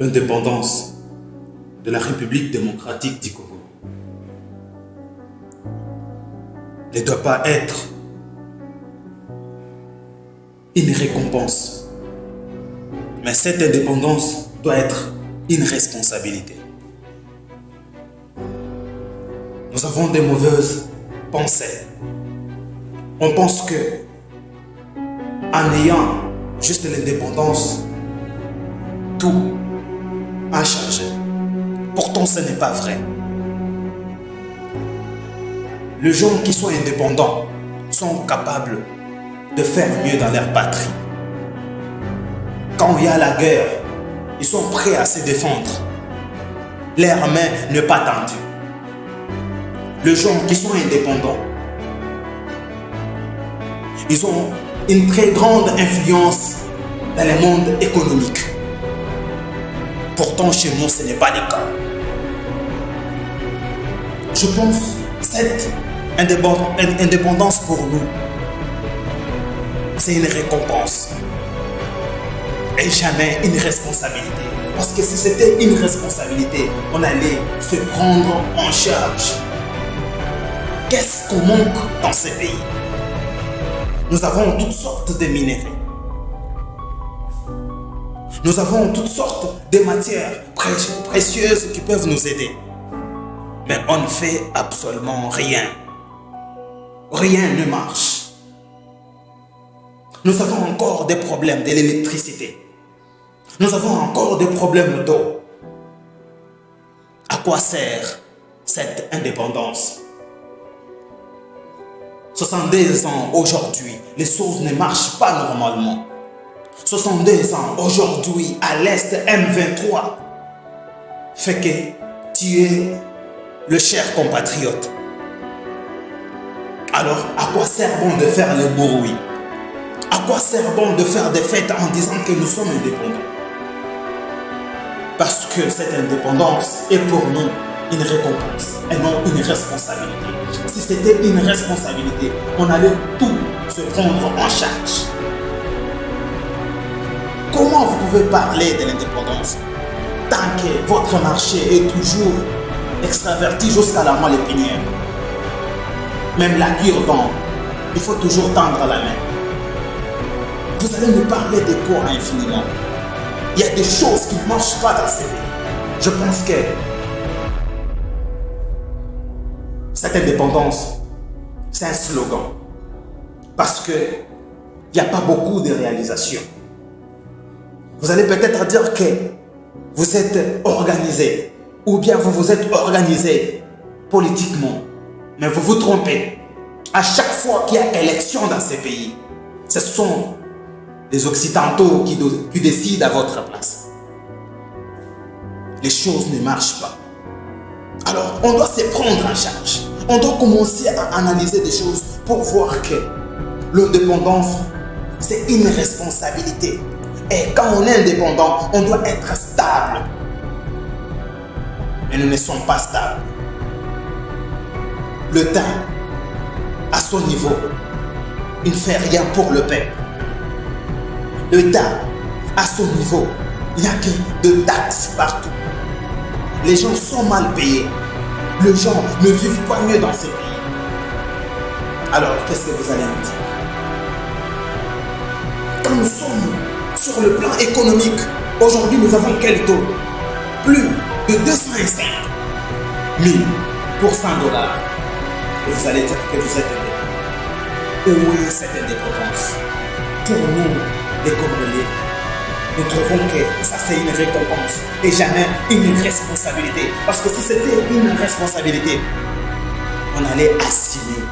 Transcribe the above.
l'indépendance de la République démocratique du Congo ne doit pas être une récompense, mais cette indépendance doit être une responsabilité. Nous avons des mauvaises pensées. On pense que en ayant juste l'indépendance, tout a changé. Pourtant, ce n'est pas vrai. Les gens qui sont indépendants sont capables de faire mieux dans leur patrie. Quand il y a la guerre, ils sont prêts à se défendre. Leur main n'est pas tendue. Les gens qui sont indépendants, ils ont une très grande influence dans le monde économique. Pourtant, chez nous, ce n'est pas le cas. Je pense que cette indépendance pour nous, c'est une récompense et jamais une responsabilité. Parce que si c'était une responsabilité, on allait se prendre en charge. Qu'est-ce qu'on manque dans ce pays? Nous avons toutes sortes de minéraux. Nous avons toutes sortes de matières précieuses qui peuvent nous aider. Mais on ne fait absolument rien. Rien ne marche. Nous avons encore des problèmes de l'électricité. Nous avons encore des problèmes d'eau. À quoi sert cette indépendance? 62 ans aujourd'hui, les choses ne marchent pas normalement. 62 ans aujourd'hui, à l'Est, M23 fait que tu es le cher compatriote. Alors, à quoi sert bon de faire le bruit? À quoi sert bon de faire des fêtes en disant que nous sommes indépendants? Parce que cette indépendance est pour nous une récompense et non une responsabilité. Si c'était une responsabilité, on allait tout se prendre en charge. Comment vous pouvez parler de l'indépendance tant que votre marché est toujours extraverti jusqu'à la moelle épinière? Même la cure-dent, il faut toujours tendre la main. Vous allez nous parler de quoi infiniment? Il y a des choses qui ne marchent pas dans ce pays. Je pense que cette indépendance, c'est un slogan. Parce qu'il n'y a pas beaucoup de réalisations. Vous allez peut-être dire que vous êtes organisé, ou bien vous vous êtes organisé politiquement. Mais vous vous trompez. À chaque fois qu'il y a élection dans ces pays, ce sont les Occidentaux qui décident à votre place. Les choses ne marchent pas. Alors, on doit se prendre en charge. On doit commencer à analyser des choses pour voir que l'indépendance, c'est une responsabilité. Et quand on est indépendant, on doit être stable. Mais nous ne sommes pas stables. L'État, à son niveau, il ne fait rien pour le peuple. L'État, à son niveau, il n'y a que de taxes partout. Les gens sont mal payés. Les gens ne vivent pas mieux dans ces pays. Alors, qu'est-ce que vous allez nous dire? Quand nous sommes sur le plan économique, aujourd'hui nous avons quel taux? Plus de 205 000 pour $100. Et vous allez dire que vous êtes indépendant. Où est cette indépendance? Pour nous, les Congolais, nous trouvons que ça c'est une récompense et jamais une responsabilité. Parce que si c'était une responsabilité, on allait assumer